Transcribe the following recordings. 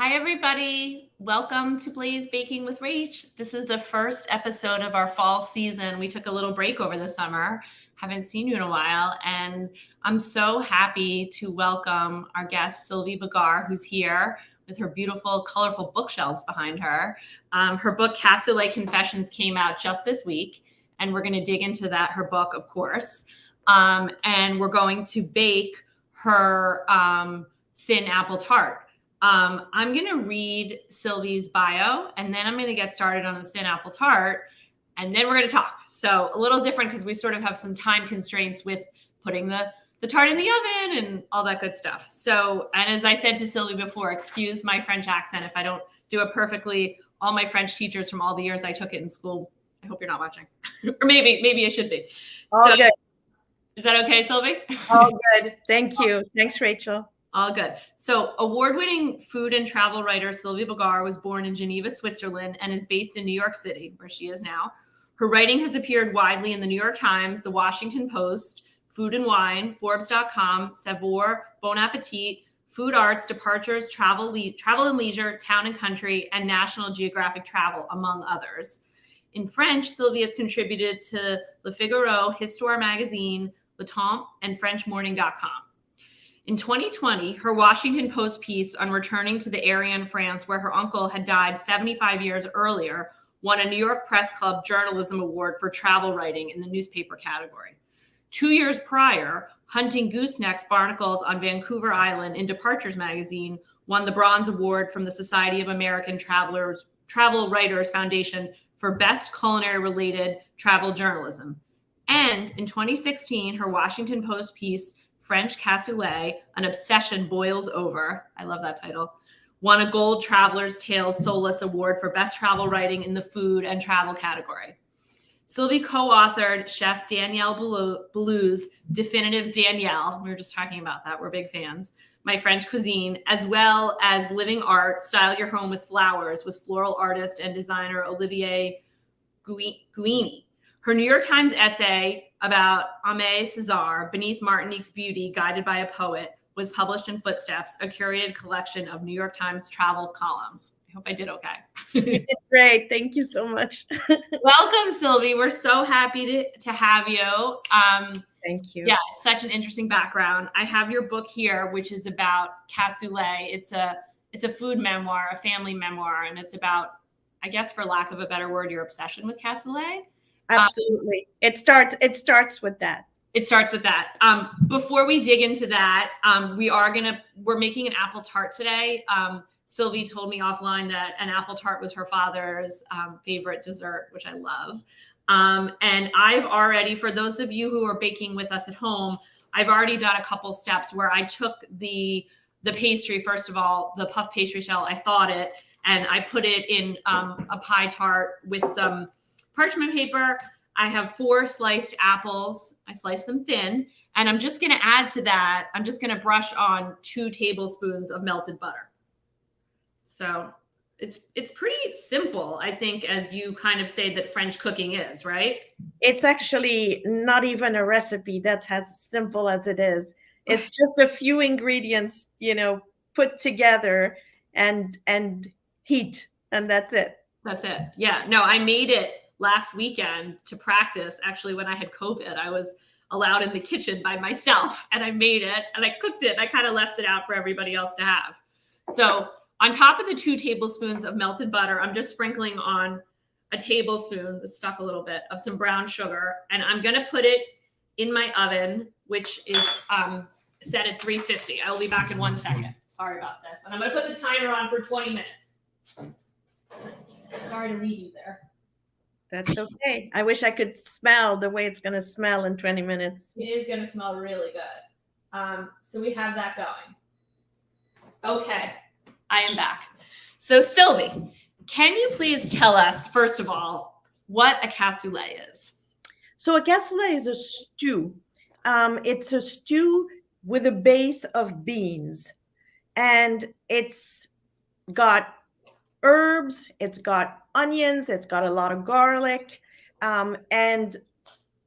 Hi, everybody. Welcome to Blaze Baking with Rach. This is the first episode of our fall season. We took a little break over the summer. Haven't seen you in a while. And I'm so happy to welcome our guest, Sylvie Bigar, who's here with her beautiful, colorful bookshelves behind her. Her book, CASSOULET Confessions, came out just this week. And we're going to dig into that, her book, of course. And we're going to bake her thin apple tart. I'm going to read Sylvie's bio, and then I'm going to get started on the thin apple tart, and then we're going to talk. So a little different because we sort of have some time constraints with putting the tart in the oven and all that good stuff. So, and as I said to Sylvie before, excuse my French accent if I don't do it perfectly. All my French teachers from all the years I took it in school, I hope you're not watching. Or maybe I should be. All good. Is that okay, Sylvie? All good. Thank you. Thanks, Rachel. All good. So award-winning food and travel writer Sylvie Bigar was born in Geneva, Switzerland, and is based in New York City, where she is now. Her writing has appeared widely in the New York Times, the Washington Post, Food and Wine, Forbes.com, Savoir, Bon Appetit, Food Arts, Departures, Travel and Leisure, Town and Country, and National Geographic Travel, among others. In French, Sylvie has contributed to Le Figaro, Histoire Magazine, Le Temps, and FrenchMorning.com. In 2020, her Washington Post piece on returning to the area in France where her uncle had died 75 years earlier won a New York Press Club Journalism Award for travel writing in the newspaper category. 2 years prior, Hunting Goosenecks Barnacles on Vancouver Island in Departures Magazine won the Bronze Award from the Society of American Travel Writers Foundation for Best Culinary-Related Travel Journalism. And in 2016, her Washington Post piece, French Cassoulet, An Obsession Boils Over, I love that title, won a Gold Traveler's Tales Solace Award for Best Travel Writing in the Food and Travel category. Sylvie co-authored Chef Danielle Boulou's Definitive Danielle, we were just talking about that, we're big fans, My French Cuisine, as well as Living Art, Style Your Home with Flowers with floral artist and designer Olivier Guini. Her New York Times essay about Aimé Césaire, Beneath Martinique's Beauty, Guided by a Poet, was published in Footsteps, a curated collection of New York Times travel columns. I hope I did okay. You did great. Thank you so much. Welcome, Sylvie. We're so happy to have you. Thank you. Yeah, such an interesting background. I have your book here, which is about cassoulet. It's a food memoir, a family memoir, and it's about, I guess, for lack of a better word, your obsession with cassoulet. Absolutely. It starts with that. It starts with that. Before we dig into that, we're making an apple tart today. Sylvie told me offline that an apple tart was her father's favorite dessert, which I love. And I've already, for those of you who are baking with us at home, I've already done a couple steps where I took the pastry, first of all, the puff pastry shell, I thawed it, and I put it in a pie tart with some parchment paper. I have 4 sliced apples. I slice them thin. And I'm just going to add to that, I'm just going to brush on 2 tablespoons of melted butter. So it's pretty simple, I think, as you kind of say that French cooking is, right? It's actually not even a recipe that's as simple as it is. It's just a few ingredients, put together and heat, and that's it. That's it. Yeah. No, I made it last weekend to practice. Actually, when I had COVID, I was allowed in the kitchen by myself, and I made it and I cooked it. I kind of left it out for everybody else to have. So on top of the 2 tablespoons of melted butter, I'm just sprinkling on a tablespoon, this stuck a little bit, of some brown sugar. And I'm going to put it in my oven, which is set at 350. I'll be back in 1 second. Sorry about this. And I'm going to put the timer on for 20 minutes. Sorry to leave you there. That's okay. I wish I could smell the way it's going to smell in 20 minutes. It is going to smell really good. So we have that going. Okay, I am back. So Sylvie, can you please tell us, first of all, what a cassoulet is? So a cassoulet is a stew. It's a stew with a base of beans. And it's got herbs, it's got onions, it's got a lot of garlic. And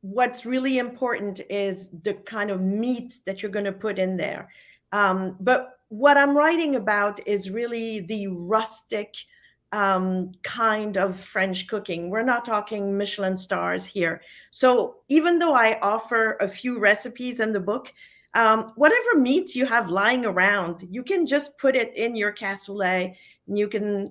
what's really important is the kind of meat that you're going to put in there. But what I'm writing about is really the rustic kind of French cooking. We're not talking Michelin stars here. So even though I offer a few recipes in the book, whatever meats you have lying around, you can just put it in your cassoulet, and you can,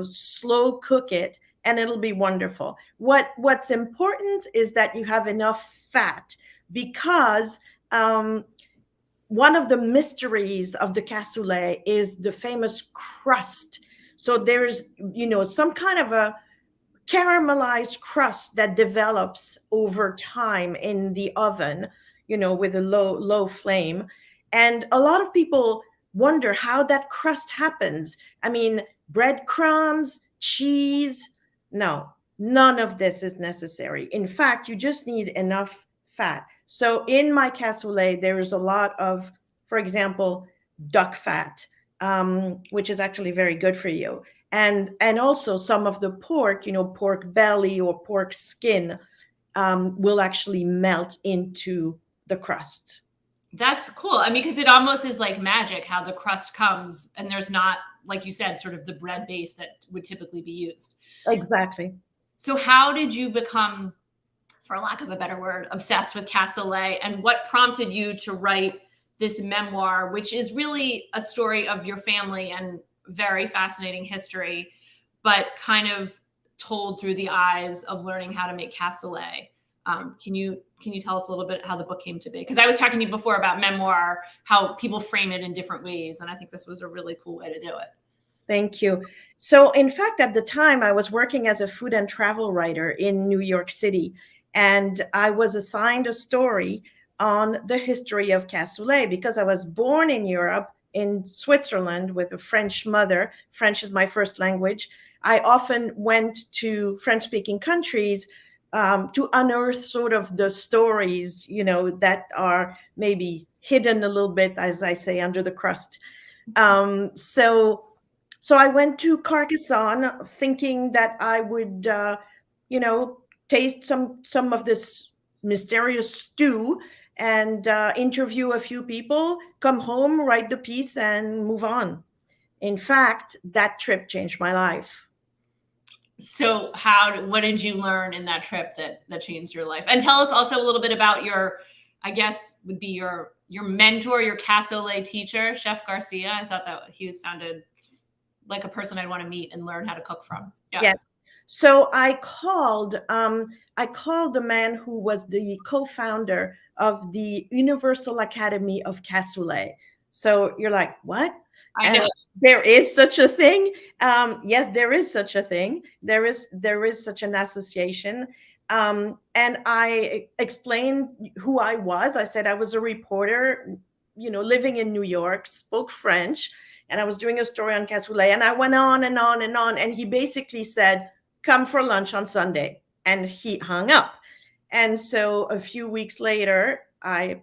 slow cook it, and it'll be wonderful. What's important is that you have enough fat, because one of the mysteries of the cassoulet is the famous crust. So there's, some kind of a caramelized crust that develops over time in the oven, with a low flame. And a lot of people wonder how that crust happens. I mean, breadcrumbs, cheese. No, none of this is necessary. In fact, you just need enough fat. So in my cassoulet, there is a lot of, for example, duck fat, which is actually very good for you. And also some of the pork, pork belly or pork skin, will actually melt into the crust. That's cool. I mean, because it almost is like magic how the crust comes and there's not, like you said, sort of the bread base that would typically be used. Exactly. So how did you become, for lack of a better word, obsessed with cassoulet, and what prompted you to write this memoir, which is really a story of your family and very fascinating history, but kind of told through the eyes of learning how to make cassoulet? Can you tell us a little bit how the book came to be? Because I was talking to you before about memoir, how people frame it in different ways, and I think this was a really cool way to do it. Thank you. So in fact, at the time, I was working as a food and travel writer in New York City, and I was assigned a story on the history of cassoulet because I was born in Europe, in Switzerland, with a French mother. French is my first language. I often went to French-speaking countries to unearth sort of the stories, that are maybe hidden a little bit, as I say, under the crust. So I went to Carcassonne thinking that I would, taste some of this mysterious stew and interview a few people, come home, write the piece, and move on. In fact, that trip changed my life. So what did you learn in that trip that changed your life? And tell us also a little bit about your, I guess would be your mentor, your cassoulet teacher, Chef Garcia. I thought that he sounded like a person I'd want to meet and learn how to cook from. Yeah. Yes. So I called the man who was the co-founder of the Universal Academy of Cassoulet. So you're like, what? I know. There is such a thing. Yes, there is such a thing. There is such an association. And I explained who I was. I said I was a reporter, living in New York, spoke French, and I was doing a story on cassoulet. And I went on and on and on. And he basically said, come for lunch on Sunday. And he hung up. And so a few weeks later, I,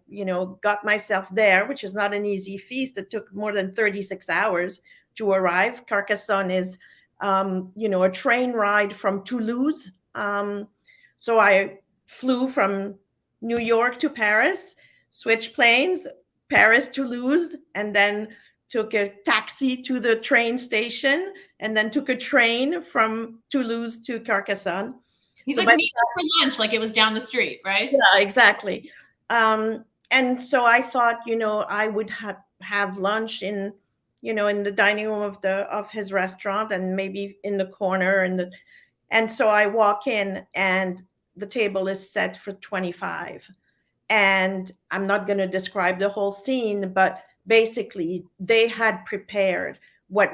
got myself there, which is not an easy feast. It took more than 36 hours to arrive. Carcassonne is, a train ride from Toulouse. So I flew from New York to Paris, switched planes, Paris, Toulouse, and then took a taxi to the train station, and then took a train from Toulouse to Carcassonne. He's like meeting for lunch, like it was down the street, right? Yeah, exactly. And so I thought, I would have lunch in the dining room of his restaurant, and maybe in the corner. And so I walk in, and the table is set for 25. And I'm not going to describe the whole scene, but basically they had prepared what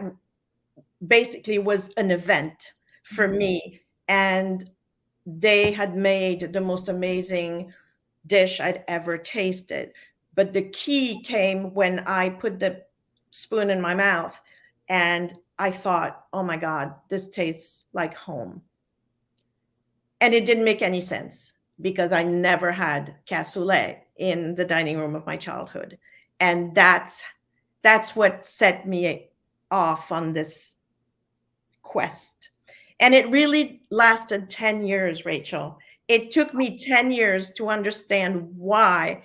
basically was an event for me. And they had made the most amazing dish I'd ever tasted. But the key came when I put the spoon in my mouth and I thought, oh my God, this tastes like home. And it didn't make any sense because I never had cassoulet in the dining room of my childhood. And that's what set me off on this quest. And it really lasted 10 years, Rachel. It took me 10 years to understand why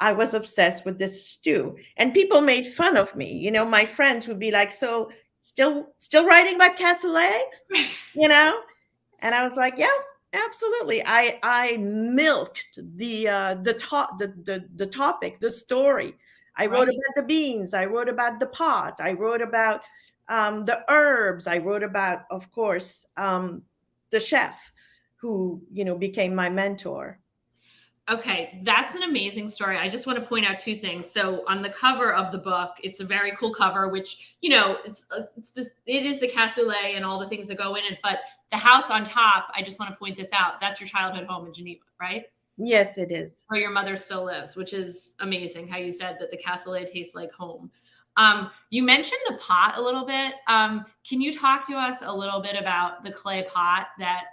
I was obsessed with this stew. And people made fun of me. You know, my friends would be like, so still writing about cassoulet? You know? And I was like, yeah, absolutely. I milked the topic, the story. I wrote Right. about the beans. I wrote about the pot. I wrote about the herbs. I wrote about, of course, the chef who, you know, became my mentor. Okay, that's an amazing story. I just want to point out two things. So on the cover of the book, it's a very cool cover, which, you know, it is the cassoulet and all the things that go in it. But the house on top, I just want to point this out. That's your childhood home in Geneva, right? Yes, it is. Where your mother still lives, which is amazing. How you said that the cassoulet tastes like home. You mentioned the pot a little bit. Can you talk to us a little bit about the clay pot that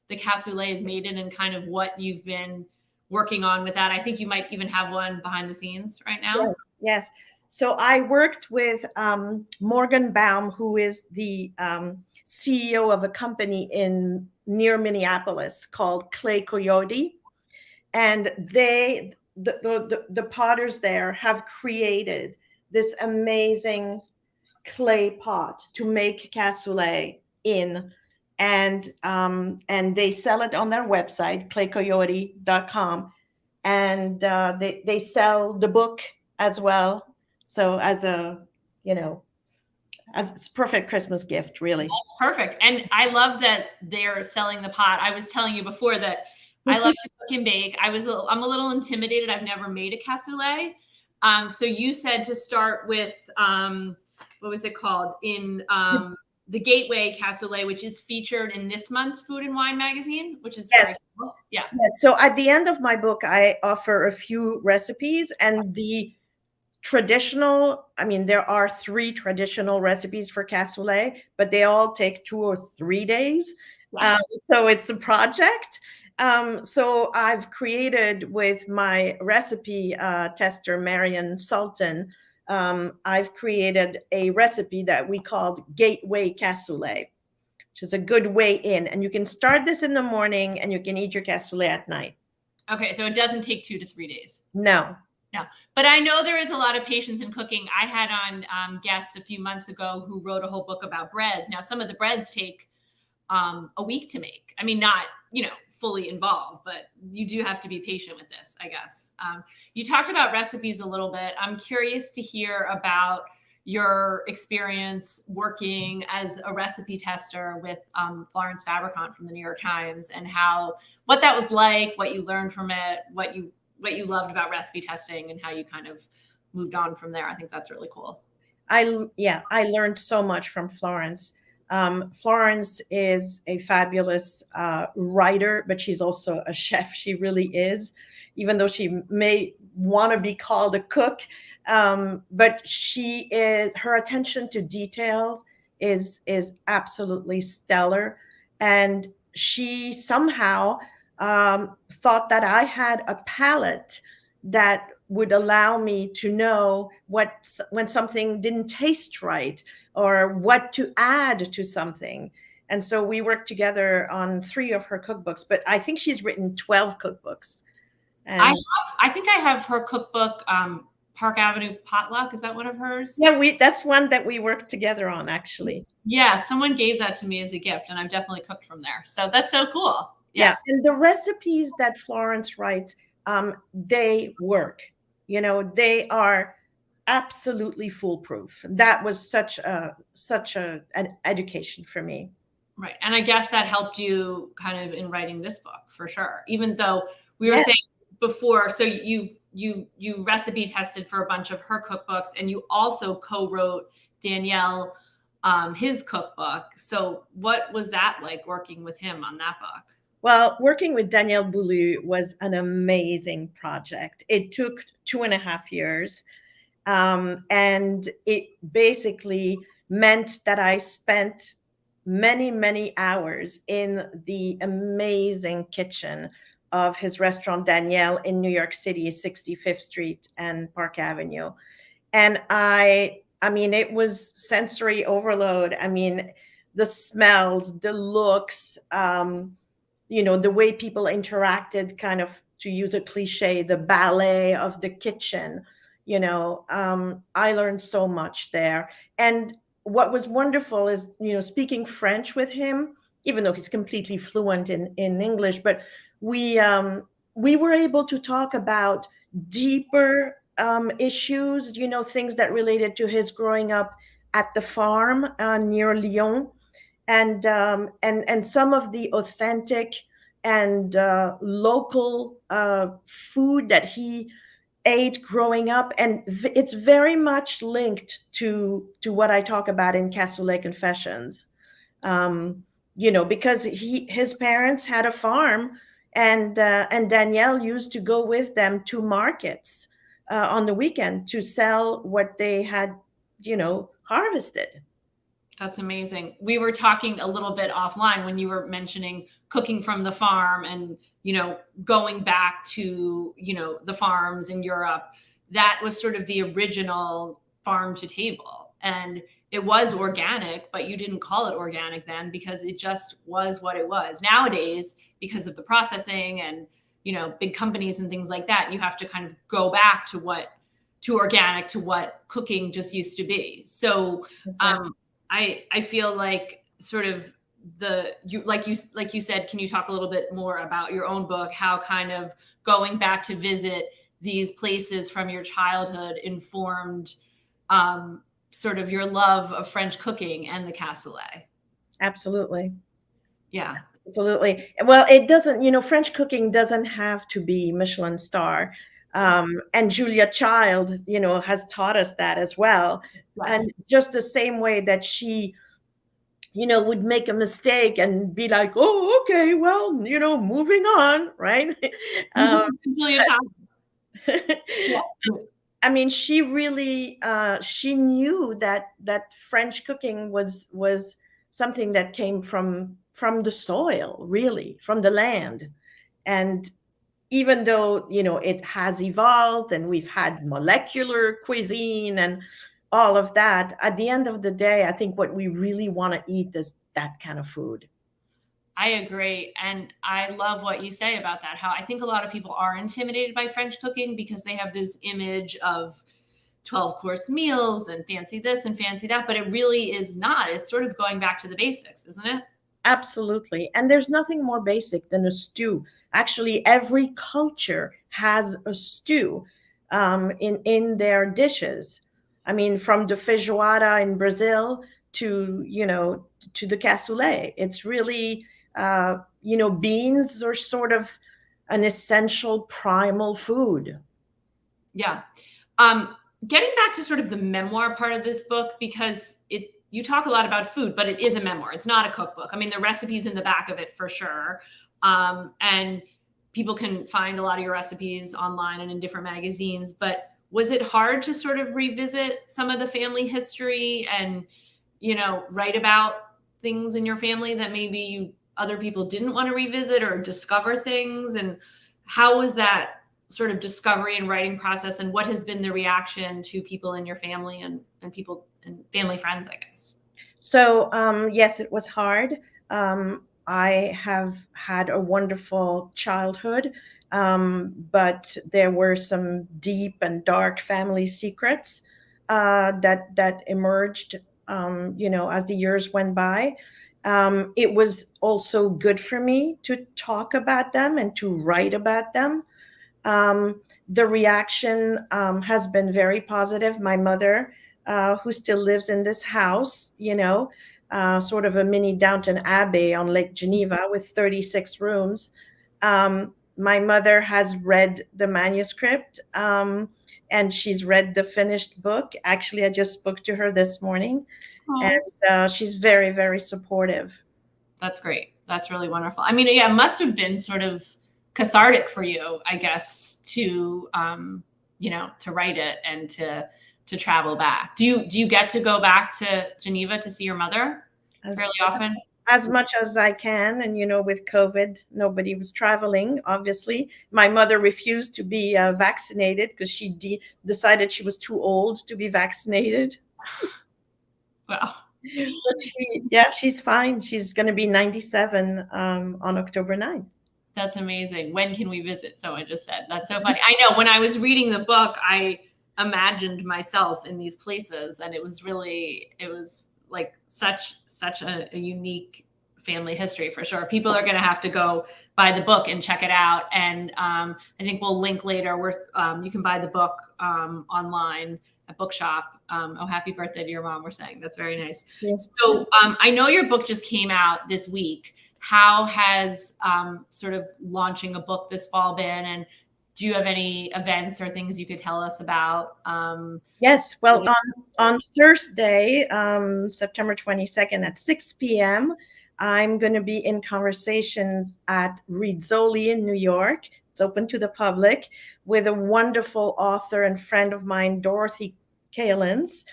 the cassoulet is made in, and kind of what you've been working on with that? I think you might even have one behind the scenes right now. Yes, yes. So I worked with Morgan Baum, who is the CEO of a company near Minneapolis called Clay Coyote, and the potters there have created this amazing clay pot to make cassoulet in, and they sell it on their website, claycoyote.com, and they sell the book as well. So as a, you know, as it's a perfect Christmas gift, really. That's perfect. And I love that they're selling the pot. I was telling you before that I love to cook and bake. I'm a little intimidated. I've never made a cassoulet. So you said to start with, what was it called? In the Gateway Cassoulet, which is featured in this month's Food and Wine magazine, which is very cool. Yeah. Yes. So at the end of my book, I offer a few recipes, and the traditional, I mean, there are 3 traditional recipes for cassoulet, but they all take 2 or 3 days. Yes. So it's a project. So I've created with my recipe tester, Marion Sultan, I've created a recipe that we called Gateway Cassoulet, which is a good way in. And you can start this in the morning and you can eat your cassoulet at night. Okay, so it doesn't take 2 to 3 days. No. No, but I know there is a lot of patience in cooking. I had on guests a few months ago who wrote a whole book about breads. Now, some of the breads take a week to make. I mean, not, you know, fully involved, but you do have to be patient with this, I guess. You talked about recipes a little bit. I'm curious to hear about your experience working as a recipe tester with Florence Favercon from the New York Times, and what that was like, what you learned from it, what you loved about recipe testing, and how you kind of moved on from there. I think that's really cool. I learned so much from Florence. Florence is a fabulous writer, but she's also a chef. She really is, even though she may want to be called a cook. But her attention to detail is absolutely stellar. And she somehow thought that I had a palate that would allow me to know when something didn't taste right, or what to add to something. And so we worked together on 3 of her cookbooks, but I think she's written 12 cookbooks. And I think I have her cookbook, Park Avenue Potluck. Is that one of hers? Yeah, that's one that we worked together on, actually. Yeah, someone gave that to me as a gift, and I've definitely cooked from there. So that's so cool. Yeah. And the recipes that Florence writes, they work. You know, they are absolutely foolproof. That was such an education for me. Right. And I guess that helped you kind of in writing this book, for sure. Even though we were saying before, so you recipe tested for a bunch of her cookbooks, and you also co-wrote Danielle his cookbook. So what was that like, working with him on that book? Well, working with Danielle Boulou was an amazing project. It took 2.5 years. And it basically meant that I spent many, many hours in the amazing kitchen of his restaurant, Danielle, in New York City, 65th Street and Park Avenue. And I mean, it was sensory overload. I mean, the smells, the looks, you know, the way people interacted kind of use a cliche, the ballet of the kitchen. I learned so much there. And what was wonderful is, speaking French with him, even though he's completely fluent in English, but we were able to talk about deeper issues, things that related to his growing up at the farm near Lyon, and some of the authentic and local food that he ate growing up, and it's very much linked to what I talk about in CASSOULET Confessions. Because his parents had a farm, and Danielle used to go with them to markets on the weekend to sell what they had, harvested. That's amazing. We were talking a little bit offline when you were mentioning cooking from the farm and, going back to, the farms in Europe. That was sort of the original farm to table. And it was organic, but you didn't call it organic then because it just was what it was. Nowadays, because of the processing and, big companies and things like that, you have to kind of go back to organic, to what cooking just used to be. So, I feel like sort of like you said, can you talk a little bit more about your own book, how kind of going back to visit these places from your childhood informed sort of your love of French cooking and the cassoulet? Absolutely. Yeah. Absolutely. Well, it doesn't, French cooking doesn't have to be Michelin star. And Julia Child, has taught us that as well. Yes. And just the same way that she, would make a mistake and be like, oh, okay, well, moving on, right? Julia Child. Yeah. I mean, she really, she knew that French cooking was something that came from the soil, really, from the land. And even though, it has evolved and we've had molecular cuisine and all of that, at the end of the day, I think what we really want to eat is that kind of food. I agree. And I love what you say about that, how I think a lot of people are intimidated by French cooking because they have this image of 12-course meals and fancy this and fancy that, but it really is not. It's sort of going back to the basics, isn't it? Absolutely. And there's nothing more basic than a stew. Actually, every culture has a stew in their dishes. I mean, from the feijoada in Brazil to the cassoulet. It's really beans are sort of an essential primal food. Yeah. Getting back to sort of the memoir part of this book, because you talk a lot about food, but it is a memoir. It's not a cookbook. I mean, the recipes in the back of it for sure. And people can find a lot of your recipes online and in different magazines, but was it hard to sort of revisit some of the family history and, write about things in your family that maybe other people didn't want to revisit or discover things? And how was that sort of discovery and writing process, and what has been the reaction to people in your family and people and family friends, I guess? So, yes, it was hard. I have had a wonderful childhood, but there were some deep and dark family secrets that emerged, as the years went by. It was also good for me to talk about them and to write about them. The reaction has been very positive. My mother, who still lives in this house, sort of a mini Downton Abbey on Lake Geneva with 36 rooms. My mother has read the manuscript and she's read the finished book. Actually, I just spoke to her this morning. Aww. And she's very, very supportive. That's great. That's really wonderful. I mean, yeah, it must have been sort of cathartic for you, I guess, to to write it and to travel back. Do you get to go back to Geneva to see your mother fairly often? As much as I can. And, with COVID, nobody was traveling, obviously. My mother refused to be vaccinated because she decided she was too old to be vaccinated. Wow. But she's fine. She's going to be 97 on October 9th. That's amazing. When can we visit? Someone just said. That's so funny. I know when I was reading the book, I imagined myself in these places, and it was like such a unique family history for sure. People are going to have to go buy the book and check it out. And I think we'll link later where you can buy the book online at Bookshop. Oh, happy birthday to your mom, we're saying. That's very nice. Yes. So I know your book just came out this week. How has sort of launching a book this fall been? And do you have any events or things you could tell us about? Yes. Well, on Thursday, September 22nd at 6 p.m., I'm going to be in conversations at Rizzoli in New York. It's open to the public with a wonderful author and friend of mine, Dorothy Kalins,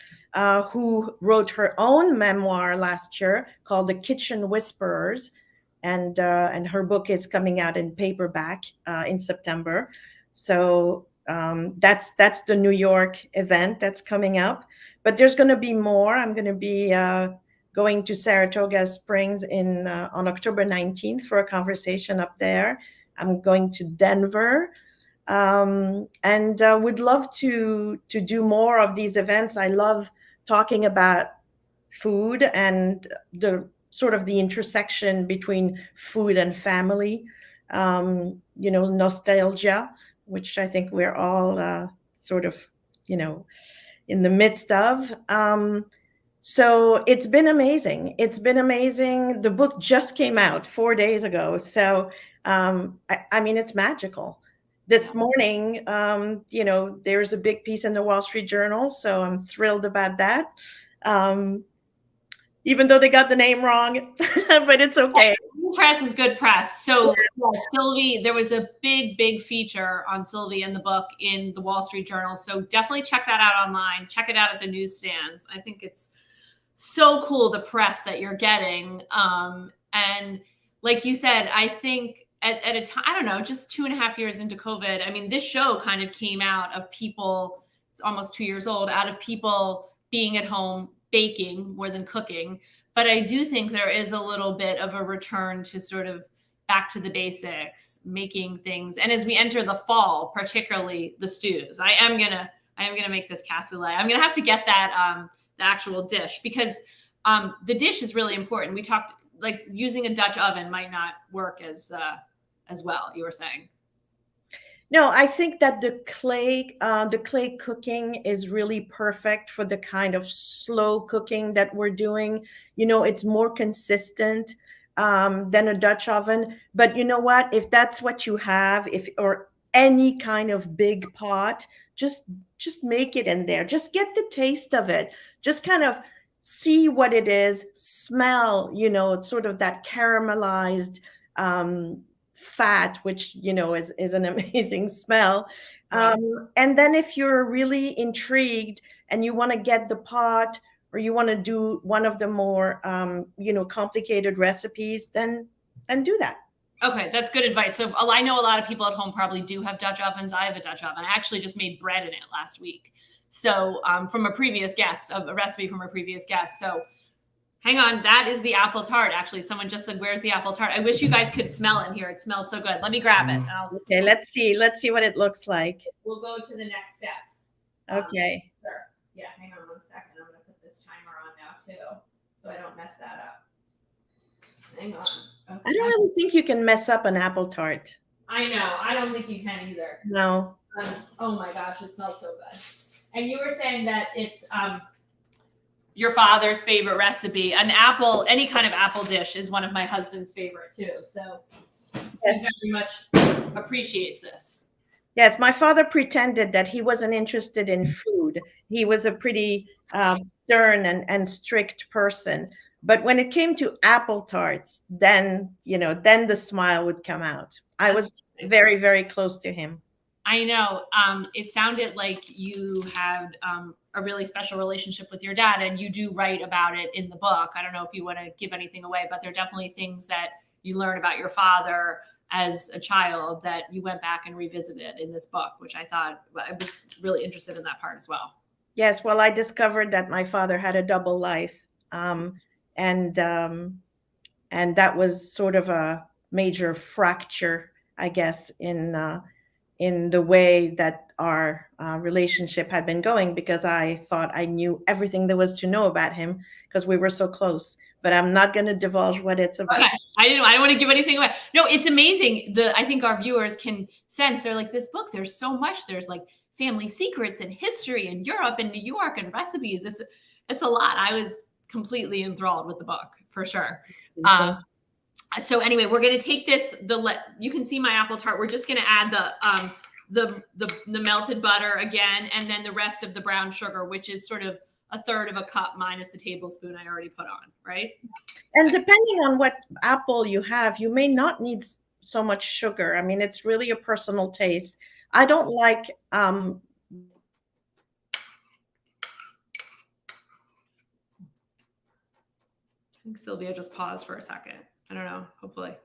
who wrote her own memoir last year called The Kitchen Whisperers. And her book is coming out in paperback in September. So that's the New York event that's coming up. But there's going to be more. I'm going to be going to Saratoga Springs on October 19th for a conversation up there. I'm going to Denver. And would love to do more of these events. I love talking about food and the sort of the intersection between food and family, nostalgia, which I think we're all sort of, in the midst of. So it's been amazing. It's been amazing. The book just came out 4 days ago. So, I mean, it's magical. This morning, there's a big piece in the Wall Street Journal. So I'm thrilled about that. Even though they got the name wrong, but it's okay. Press is good press. So Sylvie, there was a big feature on Sylvie and the book in the Wall Street Journal. So definitely check that out online. Check it out at the newsstands. I think it's so cool, the press that you're getting. And like you said, I think at a time, I don't know, just 2.5 years into COVID, I mean, this show kind of came out of people, it's almost 2 years old, out of people being at home baking more than cooking. But I do think there is a little bit of a return to sort of back to the basics, making things. And as we enter the fall, particularly the stews, I am gonna make this cassoulet. I'm gonna have to get that the actual dish, because the dish is really important. We talked, like, using a Dutch oven might not work as well, you were saying. No, I think that the clay cooking is really perfect for the kind of slow cooking that we're doing. It's more consistent than a Dutch oven. But you know what? If that's what you have, or any kind of big pot, just make it in there. Just get the taste of it. Just kind of see what it is. Smell, it's sort of that caramelized fat, which is an amazing smell. Right. And then if you're really intrigued and you want to get the pot, or you want to do one of the more complicated recipes, then do that. Okay, that's good advice. So I know a lot of people at home probably do have Dutch ovens. I have a Dutch oven. I actually just made bread in it last week. So from a previous guest, a recipe from a previous guest. So hang on, that is the apple tart. Actually, someone just said, "Where's the apple tart?" I wish you guys could smell it here. It smells so good. Let me grab it. Okay, let's see what it looks like. We'll go to the next steps. Okay. Sure. Yeah, hang on 1 second. I'm going to put this timer on now too, so I don't mess that up. Hang on. Okay. I don't really think you can mess up an apple tart. I know. I don't think you can either. No. Oh my gosh, it smells so good. And you were saying that it's your father's favorite recipe. Any kind of apple dish is one of my husband's favorite too. So yes. He very much appreciates this. Yes, my father pretended that he wasn't interested in food. He was a pretty stern and strict person. But when it came to apple tarts, then the smile would come out. I was very, very close to him. I know. It sounded like you had a really special relationship with your dad, and you do write about it in the book. I don't know if you want to give anything away, but there are definitely things that you learn about your father as a child that you went back and revisited in this book, which I thought, I was really interested in that part as well. Yes. Well, I discovered that my father had a double life. And that was sort of a major fracture, I guess, in the way that our relationship had been going, because I thought I knew everything there was to know about him because we were so close. But I'm not going to divulge what it's about. Okay. I don't want to give anything away. No, it's amazing. I think our viewers can sense, they're like, this book, there's so much. There's like family secrets and history in Europe and New York and recipes. It's a lot. I was completely enthralled with the book for sure. So anyway, we're going to take this, you can see my apple tart. We're just going to add the melted butter again, and then the rest of the brown sugar, which is sort of a third of a cup minus the tablespoon I already put on, right? And depending on what apple you have, you may not need so much sugar. I mean, it's really a personal taste. I don't like I think Sylvia just paused for a second. I don't know, hopefully.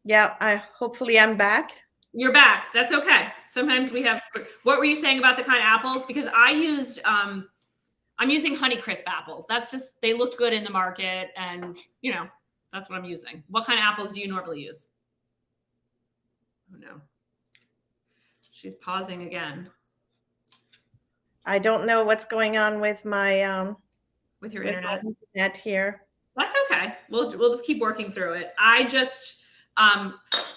Yeah, hopefully I'm back. You're back. That's okay. Sometimes we have, what were you saying about the kind of apples? Because I used, I'm using Honeycrisp apples. That's just, they looked good in the market, and you know, that's what I'm using. What kind of apples do you normally use? Oh no. She's pausing again. I don't know what's going on with my with your internet here. That's okay. We'll just keep working through it. I just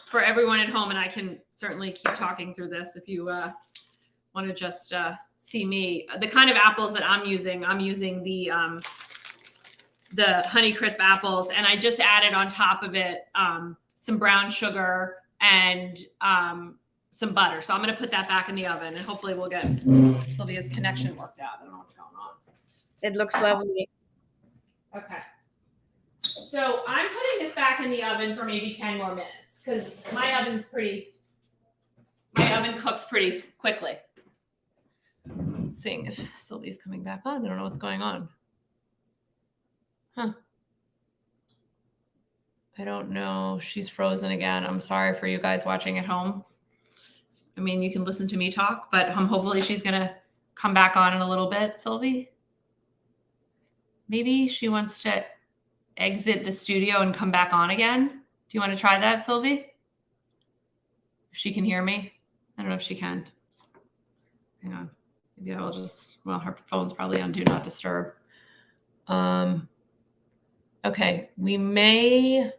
for everyone at home, and I can certainly keep talking through this if you want to just see me. The kind of apples that I'm using the Honeycrisp apples, and I just added on top of it some brown sugar and some butter. So I'm going to put that back in the oven, and hopefully we'll get Sylvia's connection worked out. I don't know what's going on. It looks lovely. Okay. So I'm putting this back in the oven for maybe 10 more minutes because my oven cooks pretty quickly. Seeing if Sylvie's coming back on. I don't know what's going on. Huh. I don't know. She's frozen again. I'm sorry for you guys watching at home. I mean, you can listen to me talk, but hopefully she's going to come back on in a little bit, Sylvie. Maybe she wants to exit the studio and come back on again. Do you want to try that, Sylvie? If she can hear me. I don't know if she can. Hang on. Maybe I will just, well, her phone's probably on Do Not Disturb. Okay. We may,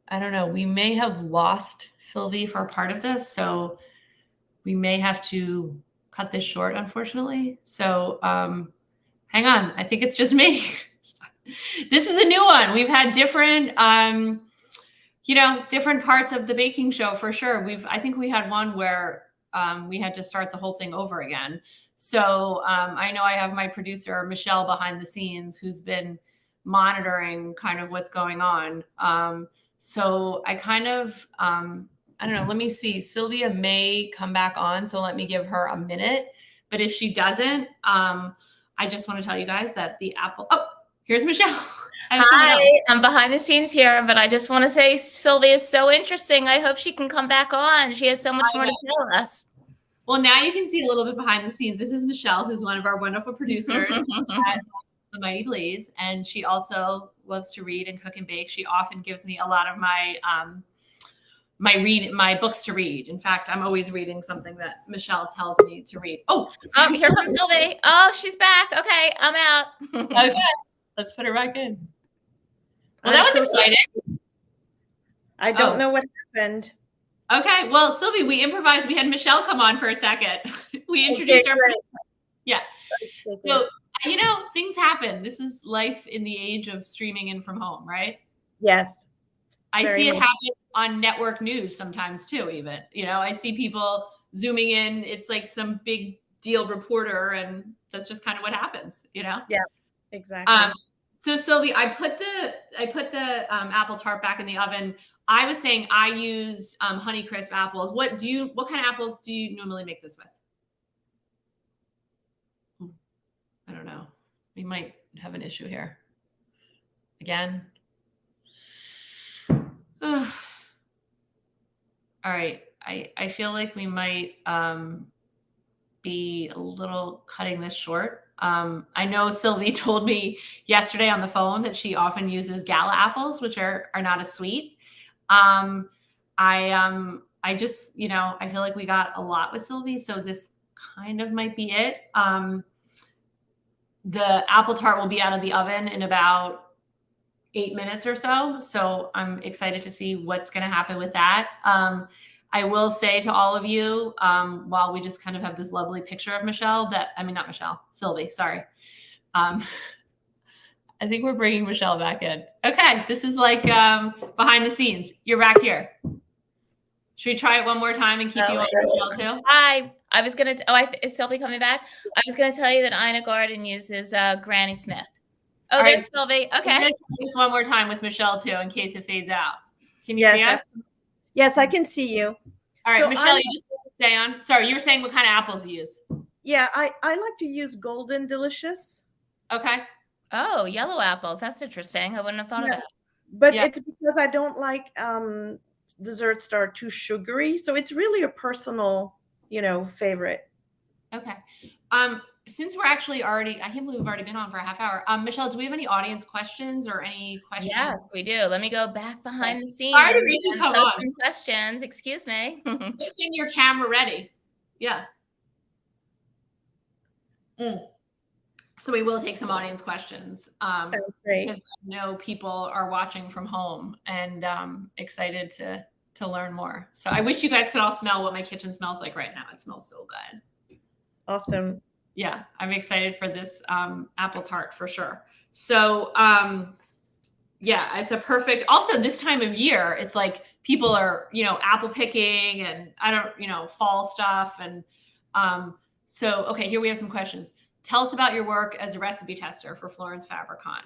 I don't know. We may have lost Sylvie for part of this. So we may have to cut this short, unfortunately. So hang on. I think it's just me. This is a new one. We've had different, different parts of the baking show for sure. I think we had one where we had to start the whole thing over again. So I know I have my producer, Michelle, behind the scenes, who's been monitoring kind of what's going on. So I kind of, I don't know, let me see. Sylvia may come back on, so let me give her a minute. But if she doesn't, I just want to tell you guys that the apple, oh, here's Michelle. Hi, I'm behind the scenes here, but I just want to say Sylvia is so interesting. I hope she can come back on. She has so much more to tell us. Well, now you can see a little bit behind the scenes. This is Michelle, who's one of our wonderful producers at The Mighty Blaze, and she also loves to read and cook and bake. She often gives me a lot of my my books to read. In fact, I'm always reading something that Michelle tells me to read. Oh, here comes Sylvie. Oh, she's back. Okay, I'm out. Okay, let's put her back in. Well, that was exciting. I don't know what happened. Okay, well, Sylvie, we improvised. We had Michelle come on for a second. We introduced her. Yeah. So, things happen. This is life in the age of streaming in from home, right? Yes. I see it happen on network news sometimes too, even. I see people zooming in. It's like some big deal reporter, and that's just kind of what happens, Yeah, exactly. So Sylvie, I put the apple tart back in the oven. I was saying I used Honeycrisp apples. What kind of apples do you normally make this with? I don't know. We might have an issue here. Again. All right. I feel like we might be a little cutting this short. I know Sylvie told me yesterday on the phone that she often uses gala apples, which are not as sweet. I just, I feel like we got a lot with Sylvie, so this kind of might be it. The apple tart will be out of the oven in about 8 minutes or so. So I'm excited to see what's going to happen with that. I will say to all of you, while we just kind of have this lovely picture of Sylvie, sorry. I think we're bringing Michelle back in. Okay, this is like behind the scenes. You're back here. Should we try it one more time and keep you on Michelle too? I was going to, is Sylvie coming back? I was going to tell you that Ina Garden uses Granny Smith. Oh, there's Sylvie. Okay. Let's try this one more time with Michelle too, in case it fades out. Can you see us? Yes, I can see you. All right, so Michelle, you just stay on. Sorry, you were saying what kind of apples you use. Yeah, I like to use Golden Delicious. Okay. Oh, yellow apples. That's interesting. I wouldn't have thought of that. But it's because I don't like desserts that are too sugary. So it's really a personal, favorite. Okay. Since we're actually I can't believe we've already been on for a half hour. Michelle, do we have any audience questions or any questions? Yes, we do. Let me go back behind the scenes and post some questions. Excuse me. Getting your camera ready. Yeah. So we will take some audience questions. Sounds great. Because I know people are watching from home and excited to learn more. So I wish you guys could all smell what my kitchen smells like right now. It smells so good. Awesome. Yeah, I'm excited for this apple tart for sure. So it's a perfect, also this time of year, it's like people are, apple picking and fall stuff. And so, okay, here we have some questions. Tell us about your work as a recipe tester for Florence Favercon.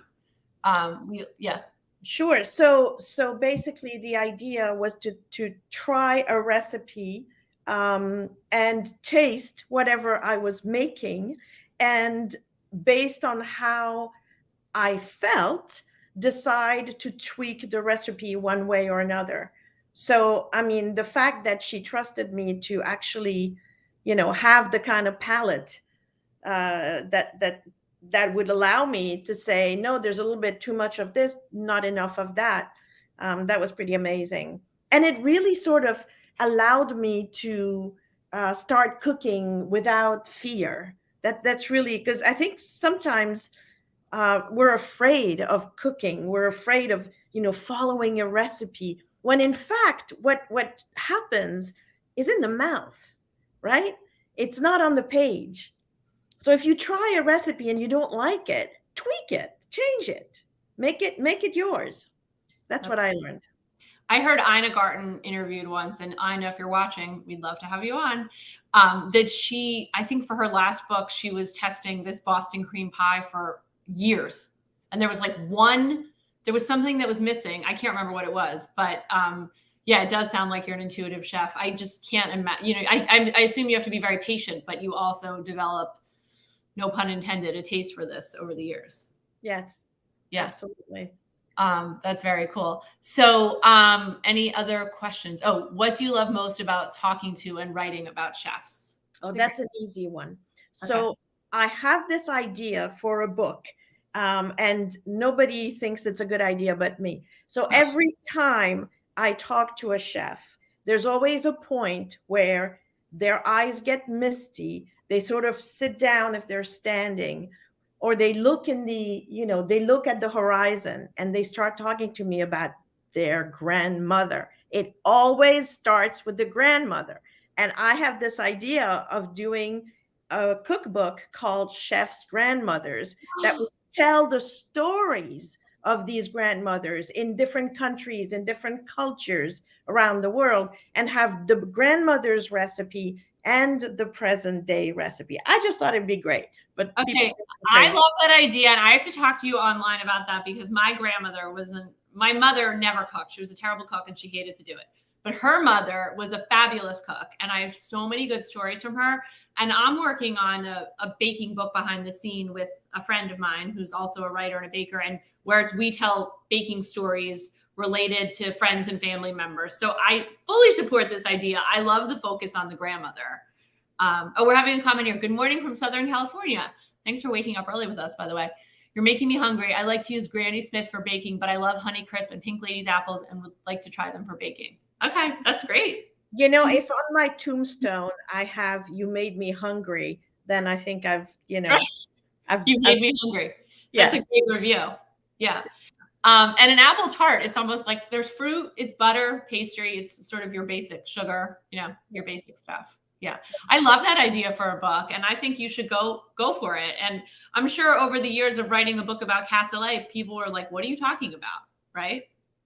Sure. So basically the idea was to try a recipe and taste whatever I was making, and based on how I felt, decide to tweak the recipe one way or another. So, I mean, the fact that she trusted me to actually, have the kind of palate that would allow me to say, no, there's a little bit too much of this, not enough of that. That was pretty amazing. And it really sort of allowed me to start cooking without fear. That's really, because I think sometimes we're afraid of cooking. We're afraid of, following a recipe, when in fact, what happens is in the mouth, right? It's not on the page. So if you try a recipe and you don't like it, tweak it, change it, make it yours. That's what I learned. I heard Ina Garten interviewed once, and Ina, if you're watching, we'd love to have you on, that I think for her last book, she was testing this Boston cream pie for years. And there was there was something that was missing. I can't remember what it was, but it does sound like you're an intuitive chef. I just can't imagine, I assume you have to be very patient, but you also develop, no pun intended, a taste for this over the years. Yes. Yeah. Absolutely. That's very cool. So any other questions? Oh, what do you love most about talking to and writing about chefs? Oh, that's an easy one. So I have this idea for a book, and nobody thinks it's a good idea but me. So every time I talk to a chef, there's always a point where their eyes get misty. They sort of sit down if they're standing, or they look they look at the horizon and they start talking to me about their grandmother. It always starts with the grandmother. And I have this idea of doing a cookbook called Chef's Grandmothers that will tell the stories of these grandmothers in different countries, in different cultures around the world, and have the grandmother's recipe and the present day recipe. I just thought it'd be great. But okay, I love that idea. And I have to talk to you online about that, because my mother never cooked. She was a terrible cook and she hated to do it. But her mother was a fabulous cook. And I have so many good stories from her. And I'm working on a baking book behind the scene with a friend of mine who's also a writer and a baker, and where we tell baking stories related to friends and family members. So I fully support this idea. I love the focus on the grandmother. We're having a comment here. Good morning from Southern California. Thanks for waking up early with us, by the way. You're making me hungry. I like to use Granny Smith for baking, but I love Honey Crisp and Pink Lady's apples and would like to try them for baking. Okay, that's great. You know, if on my tombstone I have "You made me hungry," then I think I've You made me hungry. That's yes. a great review. Yeah. And an apple tart, it's almost like there's fruit, it's butter, pastry, it's sort of your basic sugar, your basic stuff. Yeah. I love that idea for a book, and I think you should go for it. And I'm sure over the years of writing a book about cassoulet, people were like, what are you talking about? Right?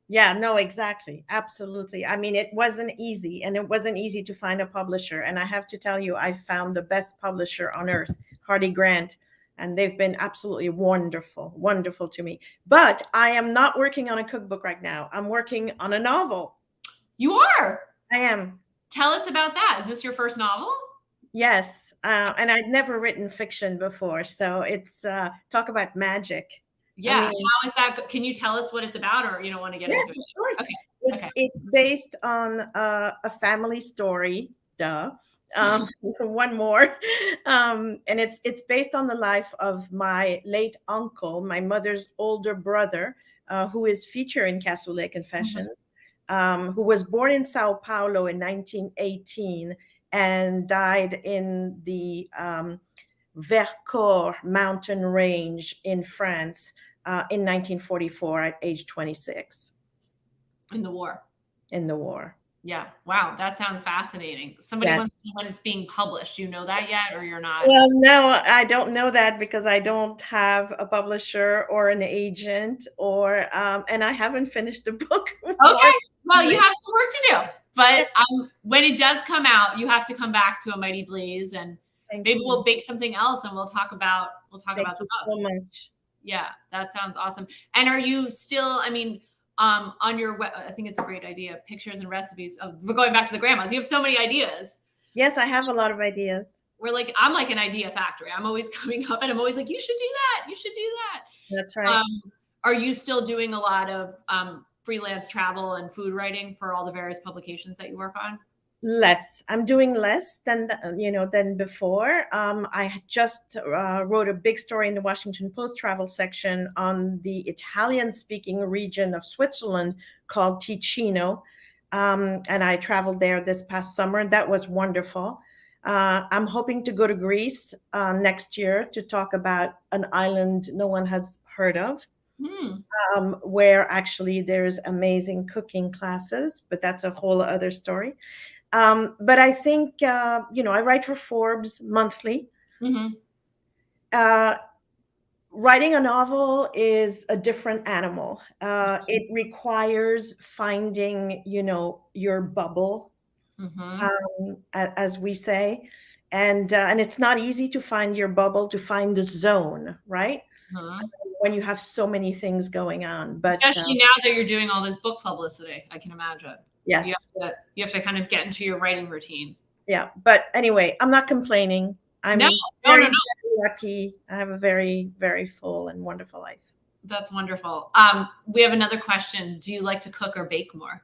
Yeah, no, exactly. Absolutely. I mean, it wasn't easy, and it wasn't easy to find a publisher. And I have to tell you, I found the best publisher on earth, Hardy Grant, and they've been absolutely wonderful, wonderful to me. But I am not working on a cookbook right now. I'm working on a novel. You are? I am. Tell us about that. Is this your first novel? Yes. And I'd never written fiction before. So it's talk about magic. Yeah. I mean, how is that? Can you tell us what it's about, or you don't want to get into it? Yes, of course. Okay. It's based on a family story. Duh. One more. And it's based on the life of my late uncle, my mother's older brother, who is featured in CASSOULET CONFESSIONS, who was born in Sao Paulo in 1918 and died in the Vercors mountain range in France in 1944 at age 26. In the war. In the war. Yeah. Wow. That sounds fascinating. Somebody wants to know when it's being published. Do you know that yet, or you're not? Well, no, I don't know that because I don't have a publisher or an agent, or and I haven't finished the book. Okay. Well, you have some work to do, but when it does come out, you have to come back to A Mighty Blaze, and maybe we'll bake something else, and we'll talk about the book. So much. Yeah, that sounds awesome. And are you still? I mean, on your web, I think it's a great idea. Pictures and recipes. We're going back to the grandmas. You have so many ideas. Yes, I have a lot of ideas. I'm like an idea factory. I'm always coming up, and I'm always like, you should do that. You should do that. That's right. Are you still doing a lot of freelance travel and food writing for all the various publications that you work on? Less. I'm doing less than before. I just wrote a big story in the Washington Post travel section on the Italian-speaking region of Switzerland called Ticino, and I traveled there this past summer. That was wonderful. I'm hoping to go to Greece next year to talk about an island no one has heard of. Where actually there's amazing cooking classes, but that's a whole other story. But I think, I write for Forbes monthly. Writing a novel is a different animal. It requires finding, your bubble, as we say. And it's not easy to find your bubble, to find the zone, right? When you have so many things going on. But especially now that you're doing all this book publicity, I can imagine. Yes. You have to kind of get into your writing routine. Yeah. But anyway, I'm not complaining. I'm very lucky. I have a very, very full and wonderful life. That's wonderful. We have another question. Do you like to cook or bake more?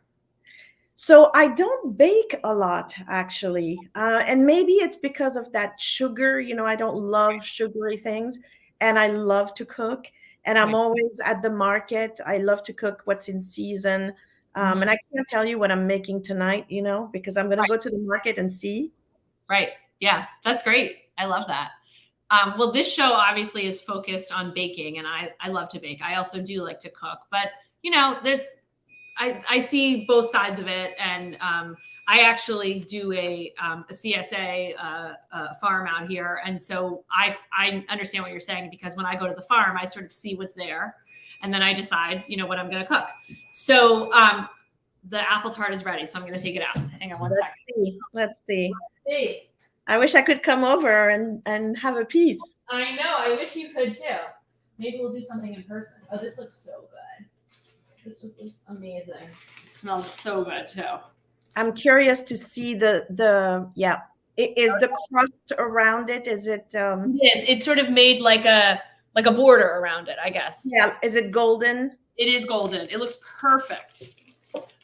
So I don't bake a lot, actually. And maybe it's because of that sugar. I don't love sugary things. And I love to cook. And I'm always at the market. I love to cook what's in season. And I can't tell you what I'm making tonight, because I'm going to go to the market and see. Right. Yeah, that's great. I love that. Well, this show obviously is focused on baking, and I love to bake. I also do like to cook, but I see both sides of it, and I actually do a CSA farm out here, and so I understand what you're saying, because when I go to the farm, I sort of see what's there, and then I decide, what I'm going to cook. So the apple tart is ready, so I'm going to take it out. Hang on one second. Let's see. I wish I could come over and have a piece. I know. I wish you could too. Maybe we'll do something in person. Oh, this looks so good. This just looks amazing. It smells so good too. I'm curious to see is the crust around it? Is it? It is. It's sort of made like a border around it, I guess. Yeah. Is it golden? It is golden. It looks perfect.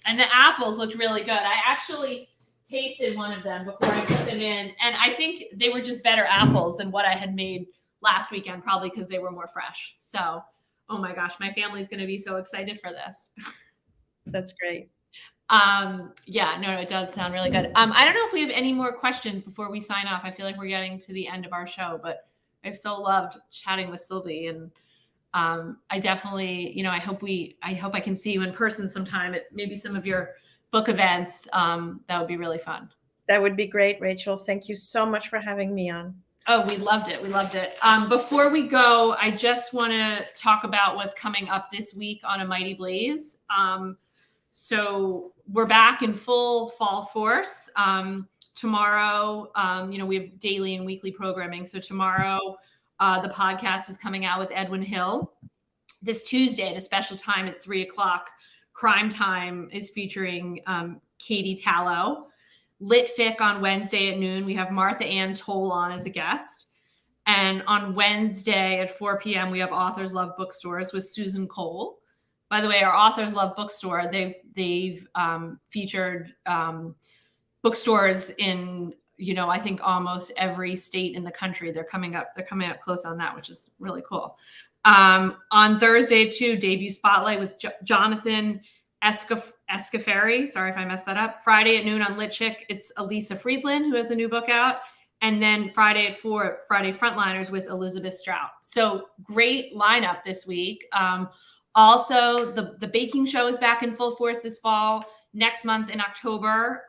And the apples looked really good. I actually tasted one of them before I put them in, and I think they were just better apples than what I had made last weekend, probably because they were more fresh. So, oh my gosh, my family's going to be so excited for this. That's great. Yeah, no, it does sound really good. I don't know if we have any more questions before we sign off. I feel like we're getting to the end of our show, but I've so loved chatting with Sylvie, and I definitely, you know, I hope I can see you in person sometime at maybe some of your book events. That would be really fun. That would be great, Rachel. Thank you so much for having me on. Oh, we loved it. We loved it. Before we go, I just want to talk about what's coming up this week on A Mighty Blaze. So we're back in full fall force. Tomorrow, you know, we have daily and weekly programming. So tomorrow, the podcast is coming out with Edwin Hill. This Tuesday at a special time at 3:00, Crime Time is featuring Katie Tallow. Lit Fic on Wednesday at noon. We have Martha Ann Toll on as a guest. And on Wednesday at 4 p.m., we have Authors Love Bookstores with Susan Cole. By the way, our Authors Love Bookstore, they've featured bookstores in, you know, I think almost every state in the country. They're coming up close on that, which is really cool. On Thursday too, debut spotlight with Jonathan Escafari. Sorry if I messed that up. Friday at noon on Lit Chick, it's Elisa Friedland, who has a new book out. And then Friday at 4, Friday Frontliners with Elizabeth Strout. So great lineup this week. Also, the baking show is back in full force this fall. Next month in October,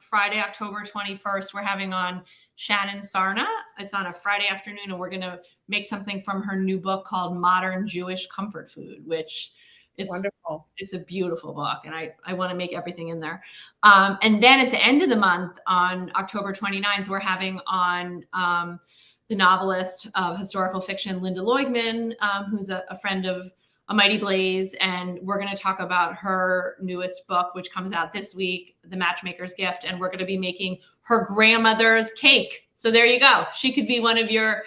Friday, October 21st, we're having on Shannon Sarna. It's on a Friday afternoon, and we're going to make something from her new book called Modern Jewish Comfort Food, which it's wonderful. It's a beautiful book, and I want to make everything in there. And then at the end of the month, on October 29th, we're having on the novelist of historical fiction, Linda Loigman, who's a friend of A Mighty Blaze, and we're going to talk about her newest book, which comes out this week, The Matchmaker's Gift, and we're going to be making her grandmother's cake. So there you go. She could be one of the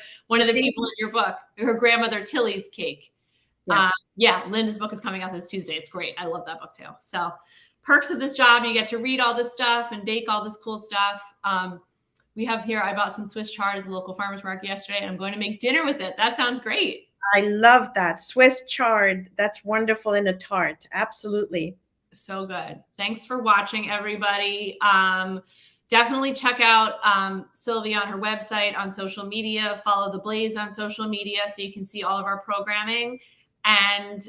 people in your book. Her grandmother Tilly's cake. Yeah. Linda's book is coming out this Tuesday. It's great. I love that book too. So perks of this job, you get to read all this stuff and bake all this cool stuff. We have here, I bought some Swiss chard at the local farmer's market yesterday, and I'm going to make dinner with it. That sounds great. I love that. Swiss chard. That's wonderful in a tart. Absolutely. So good. Thanks for watching, everybody. Definitely check out Sylvie on her website, on social media. Follow The Blaze on social media so you can see all of our programming. And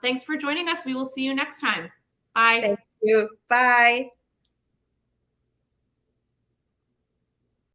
thanks for joining us. We will see you next time. Bye. Thank you. Bye.